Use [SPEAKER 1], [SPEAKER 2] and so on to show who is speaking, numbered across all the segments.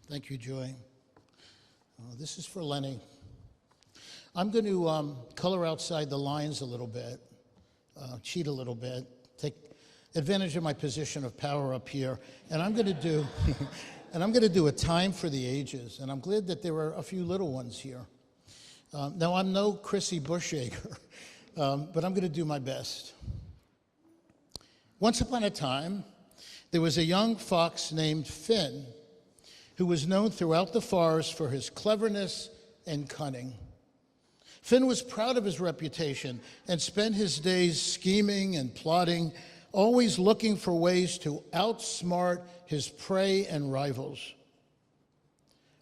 [SPEAKER 1] Thank you, Joy. This is for Lenny. I'm going to color outside the lines a little bit, cheat a little bit, take advantage of my position of power up here, and I'm going to do, a time for the ages. And I'm glad that there are a few little ones here. Now I'm no Chrissy Bushacre, but I'm going to do my best. Once upon a time, there was a young fox named Finn, who was known throughout the forest for his cleverness and cunning. Finn was proud of his reputation and spent his days scheming and plotting, always looking for ways to outsmart his prey and rivals.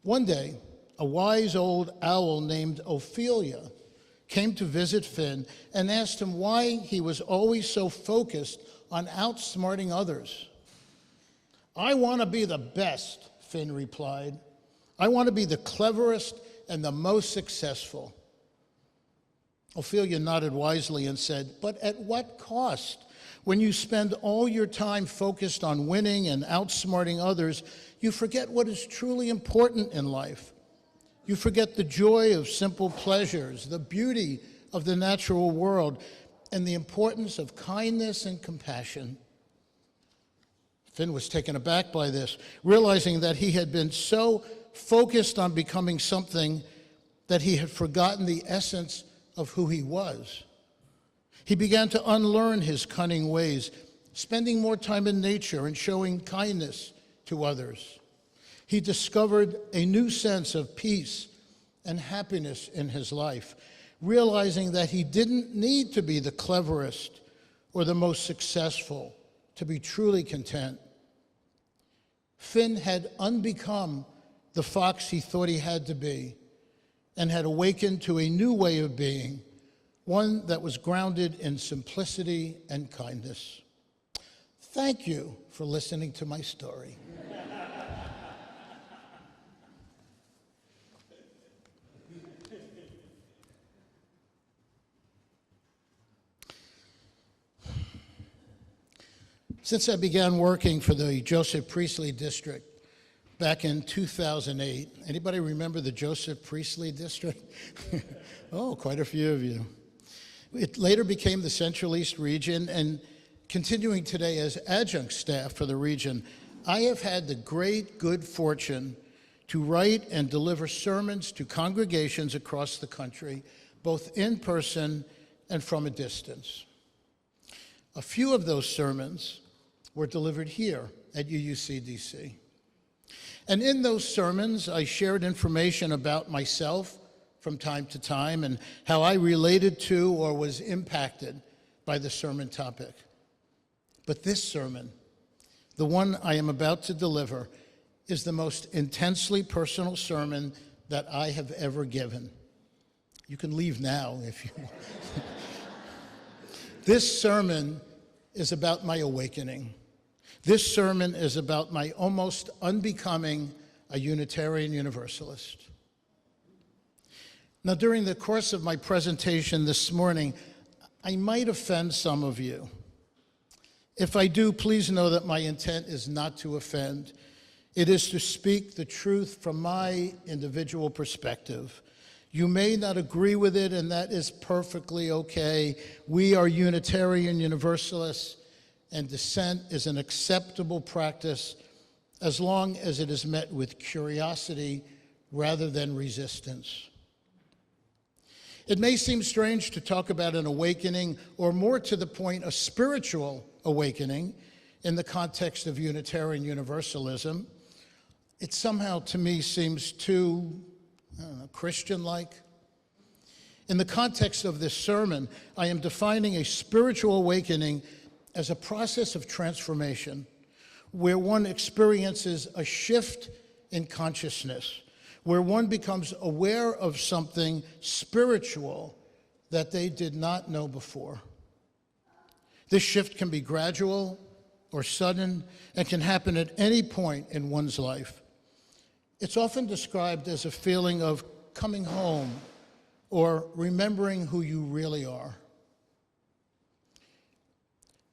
[SPEAKER 1] One day, a wise old owl named Ophelia came to visit Finn and asked him why he was always so focused on outsmarting others. "I want to be the best," Finn replied. "I want to be the cleverest and the most successful." Ophelia nodded wisely and said, "But at what cost? When you spend all your time focused on winning and outsmarting others, you forget what is truly important in life. You forget the joy of simple pleasures, the beauty of the natural world, and the importance of kindness and compassion." Finn was taken aback by this, realizing that he had been so focused on becoming something that he had forgotten the essence of who he was. He began to unlearn his cunning ways, spending more time in nature and showing kindness to others. He discovered a new sense of peace and happiness in his life, realizing that he didn't need to be the cleverest or the most successful to be truly content. Finn had unbecome the fox he thought he had to be and had awakened to a new way of being, one that was grounded in simplicity and kindness. Thank you for listening to my story. Since I began working for the Joseph Priestley District back in 2008, anybody remember the Joseph Priestley District? Oh, quite a few of you. It later became the Central East region, and continuing today as adjunct staff for the region, I have had the great good fortune to write and deliver sermons to congregations across the country, both in person and from a distance. A few of those sermons were delivered here at UUCDC. And in those sermons, I shared information about myself from time to time and how I related to or was impacted by the sermon topic. But this sermon, the one I am about to deliver, is the most intensely personal sermon that I have ever given. You can leave now if you want. This sermon is about my awakening. This sermon is about my almost unbecoming a Unitarian Universalist. Now, during the course of my presentation this morning, I might offend some of you. If I do, please know that my intent is not to offend. It is to speak the truth from my individual perspective. You may not agree with it, and that is perfectly okay. We are Unitarian Universalists, and dissent is an acceptable practice as long as it is met with curiosity rather than resistance. It may seem strange to talk about an awakening, or more to the point, a spiritual awakening, in the context of Unitarian Universalism. It somehow, to me, seems too, Christian-like. In the context of this sermon, I am defining a spiritual awakening as a process of transformation where one experiences a shift in consciousness, where one becomes aware of something spiritual that they did not know before. This shift can be gradual or sudden and can happen at any point in one's life. It's often described as a feeling of coming home or remembering who you really are.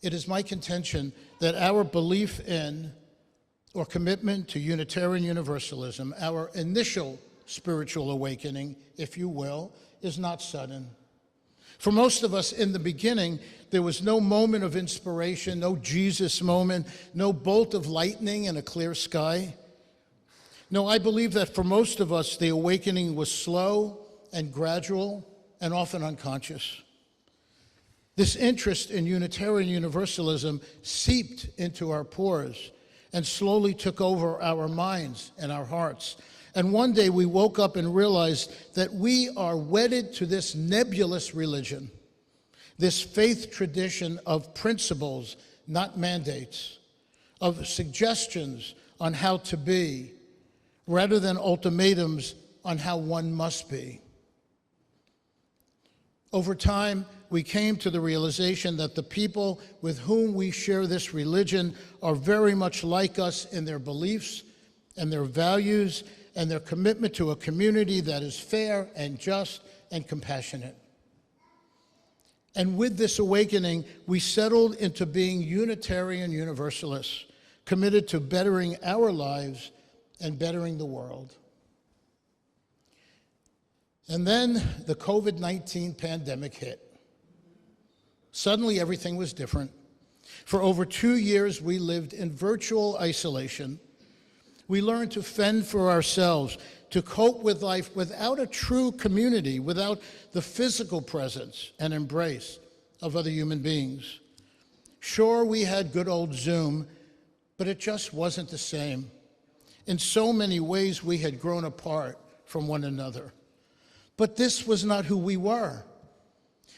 [SPEAKER 1] It is my contention that our belief in or commitment to Unitarian Universalism, our initial spiritual awakening, if you will, is not sudden. For most of us in the beginning, there was no moment of inspiration, no Jesus moment, no bolt of lightning in a clear sky. No, I believe that for most of us, the awakening was slow and gradual and often unconscious. This interest in Unitarian Universalism seeped into our pores and slowly took over our minds and our hearts. And one day we woke up and realized that we are wedded to this nebulous religion, this faith tradition of principles, not mandates, of suggestions on how to be, rather than ultimatums on how one must be. Over time, we came to the realization that the people with whom we share this religion are very much like us in their beliefs and their values and their commitment to a community that is fair and just and compassionate. And with this awakening, we settled into being Unitarian Universalists, committed to bettering our lives and bettering the world. And then the COVID-19 pandemic hit. Suddenly, everything was different. For over 2 years, we lived in virtual isolation. We learned to fend for ourselves, to cope with life without a true community, without the physical presence and embrace of other human beings. Sure, we had good old Zoom, but it just wasn't the same. In so many ways, we had grown apart from one another. But this was not who we were.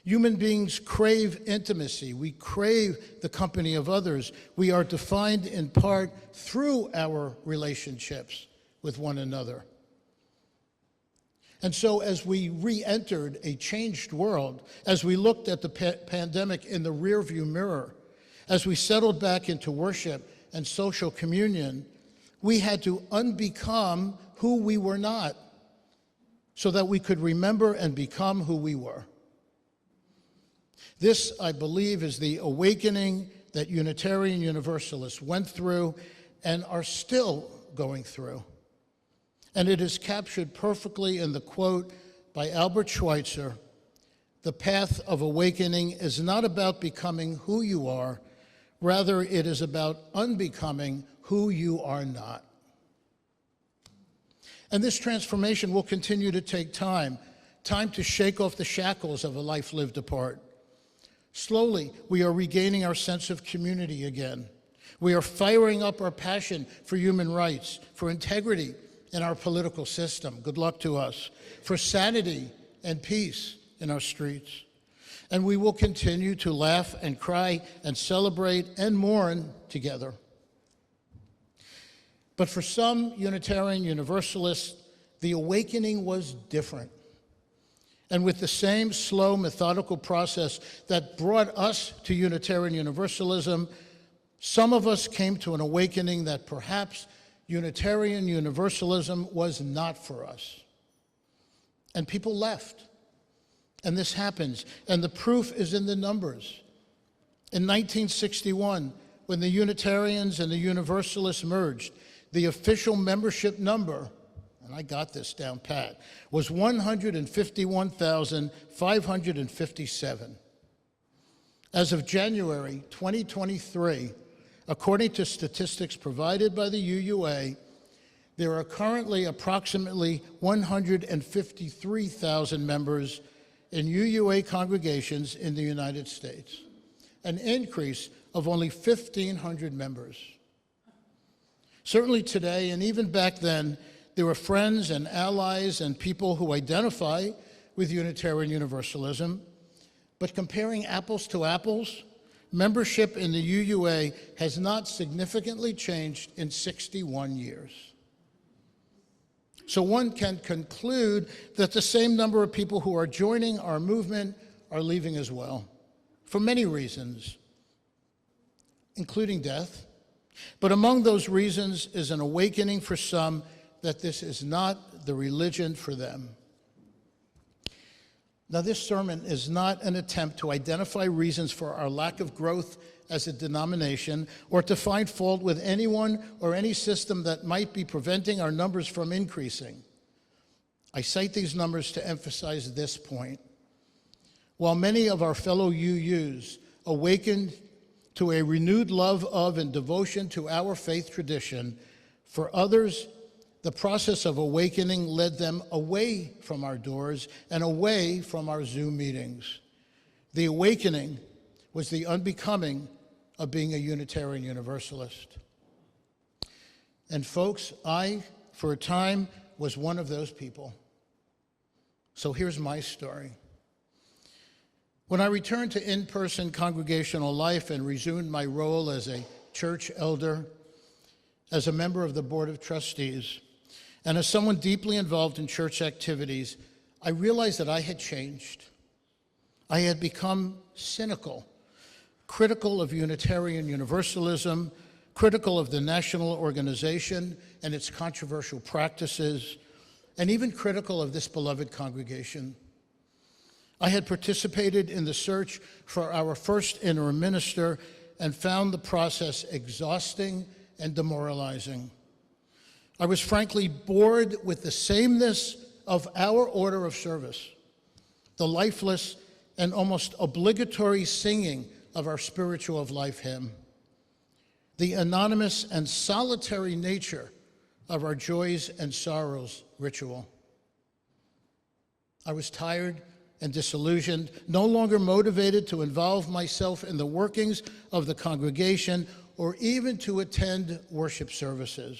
[SPEAKER 1] Human beings crave intimacy. We crave the company of others. We are defined in part through our relationships with one another. And so as we re-entered a changed world, as we looked at the pandemic in the rearview mirror, as we settled back into worship and social communion, we had to unbecome who we were not so that we could remember and become who we were. This, I believe, is the awakening that Unitarian Universalists went through and are still going through. And it is captured perfectly in the quote by Albert Schweitzer: "The path of awakening is not about becoming who you are, rather it is about unbecoming who you are not." And this transformation will continue to take time to shake off the shackles of a life lived apart. Slowly, we are regaining our sense of community again. We are firing up our passion for human rights, for integrity in our political system. Good luck to us. For sanity and peace in our streets. And we will continue to laugh and cry and celebrate and mourn together. But for some Unitarian Universalists, the awakening was different. And with the same slow, methodical process that brought us to Unitarian Universalism, some of us came to an awakening that perhaps Unitarian Universalism was not for us. And people left. And this happens. And the proof is in the numbers. In 1961, when the Unitarians and the Universalists merged, the official membership number, and I got this down pat, was 151,557. As of January 2023, according to statistics provided by the UUA, there are currently approximately 153,000 members in UUA congregations in the United States, an increase of only 1,500 members. Certainly today, and even back then, there were friends and allies and people who identify with Unitarian Universalism, but comparing apples to apples, membership in the UUA has not significantly changed in 61 years. So one can conclude that the same number of people who are joining our movement are leaving as well, for many reasons, including death. But among those reasons is an awakening for some that this is not the religion for them. Now, this sermon is not an attempt to identify reasons for our lack of growth as a denomination or to find fault with anyone or any system that might be preventing our numbers from increasing. I cite these numbers to emphasize this point. While many of our fellow UUs awakened to a renewed love of and devotion to our faith tradition, for others, the process of awakening led them away from our doors and away from our Zoom meetings. The awakening was the unbecoming of being a Unitarian Universalist. And folks, I, for a time, was one of those people. So here's my story. When I returned to in-person congregational life and resumed my role as a church elder, as a member of the Board of Trustees, and as someone deeply involved in church activities, I realized that I had changed. I had become cynical, critical of Unitarian Universalism, critical of the national organization and its controversial practices, and even critical of this beloved congregation. I had participated in the search for our first interim minister and found the process exhausting and demoralizing. I was frankly bored with the sameness of our order of service, the lifeless and almost obligatory singing of our Spiritual of Life hymn, the anonymous and solitary nature of our joys and sorrows ritual. I was tired and disillusioned, no longer motivated to involve myself in the workings of the congregation or even to attend worship services.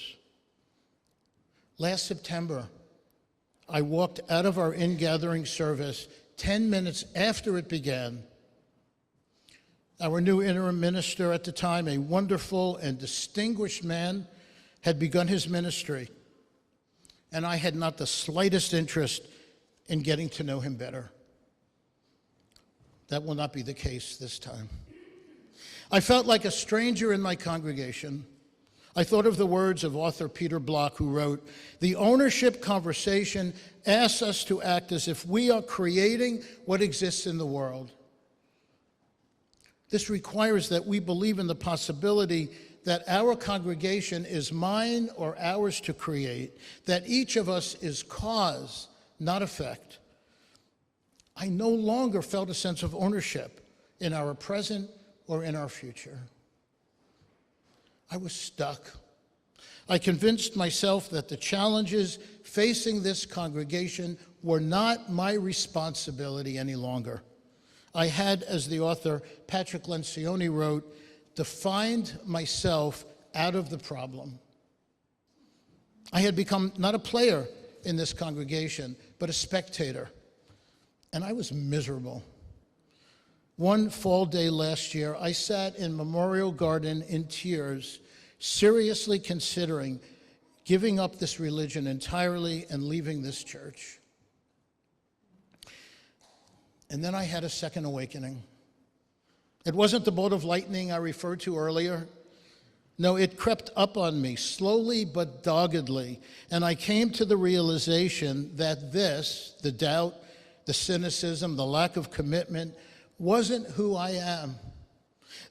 [SPEAKER 1] Last September, I walked out of our in-gathering service 10 minutes after it began. Our new interim minister at the time, a wonderful and distinguished man, had begun his ministry, and I had not the slightest interest in getting to know him better. That will not be the case this time. I felt like a stranger in my congregation. I thought of the words of author Peter Block, who wrote, "The ownership conversation asks us to act as if we are creating what exists in the world. This requires that we believe in the possibility that our congregation is mine or ours to create, that each of us is cause, not effect." I no longer felt a sense of ownership in our present or in our future. I was stuck. I convinced myself that the challenges facing this congregation were not my responsibility any longer. I had, as the author Patrick Lencioni wrote, defined myself out of the problem. I had become not a player in this congregation, but a spectator, and I was miserable. One fall day last year, I sat in Memorial Garden in tears, seriously considering giving up this religion entirely and leaving this church. And then I had a second awakening. It wasn't the bolt of lightning I referred to earlier. No, it crept up on me, slowly but doggedly, and I came to the realization that this, the doubt, the cynicism, the lack of commitment, wasn't who I am,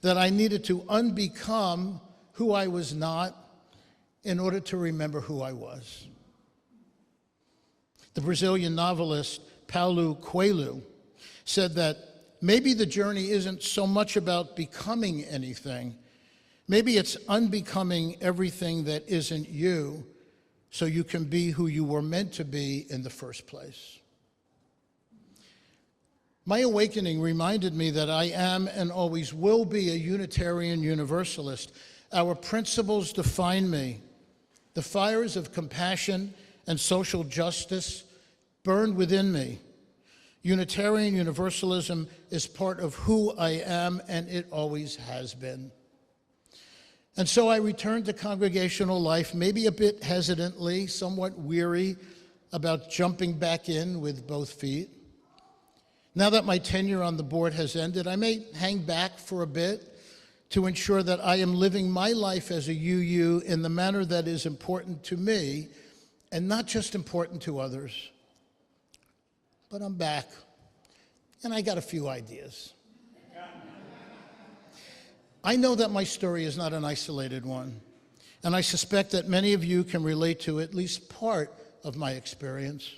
[SPEAKER 1] that I needed to unbecome who I was not in order to remember who I was. The Brazilian novelist Paulo Coelho said that maybe the journey isn't so much about becoming anything. Maybe it's unbecoming everything that isn't you so you can be who you were meant to be in the first place. My awakening reminded me that I am and always will be a Unitarian Universalist. Our principles define me. The fires of compassion and social justice burn within me. Unitarian Universalism is part of who I am, and it always has been. And so I returned to congregational life, maybe a bit hesitantly, somewhat weary about jumping back in with both feet. Now that my tenure on the board has ended, I may hang back for a bit to ensure that I am living my life as a UU in the manner that is important to me and not just important to others. But I'm back, and I got a few ideas. I know that my story is not an isolated one, and I suspect that many of you can relate to at least part of my experience.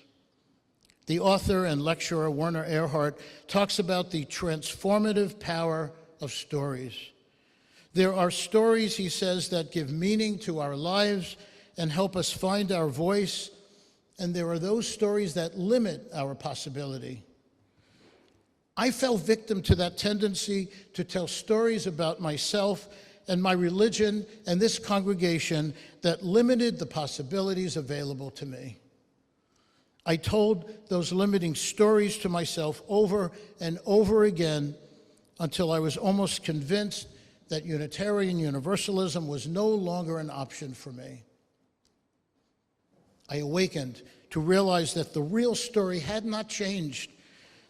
[SPEAKER 1] The author and lecturer Werner Erhard talks about the transformative power of stories. There are stories, he says, that give meaning to our lives and help us find our voice, and there are those stories that limit our possibility. I fell victim to that tendency to tell stories about myself and my religion and this congregation that limited the possibilities available to me. I told those limiting stories to myself over and over again until I was almost convinced that Unitarian Universalism was no longer an option for me. I awakened to realize that the real story had not changed,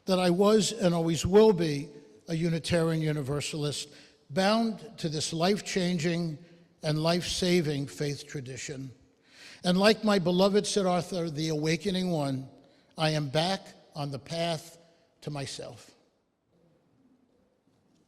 [SPEAKER 1] that I was and always will be a Unitarian Universalist, bound to this life-changing and life-saving faith tradition. And like my beloved Siddhartha, the awakening one, I am back on the path to myself.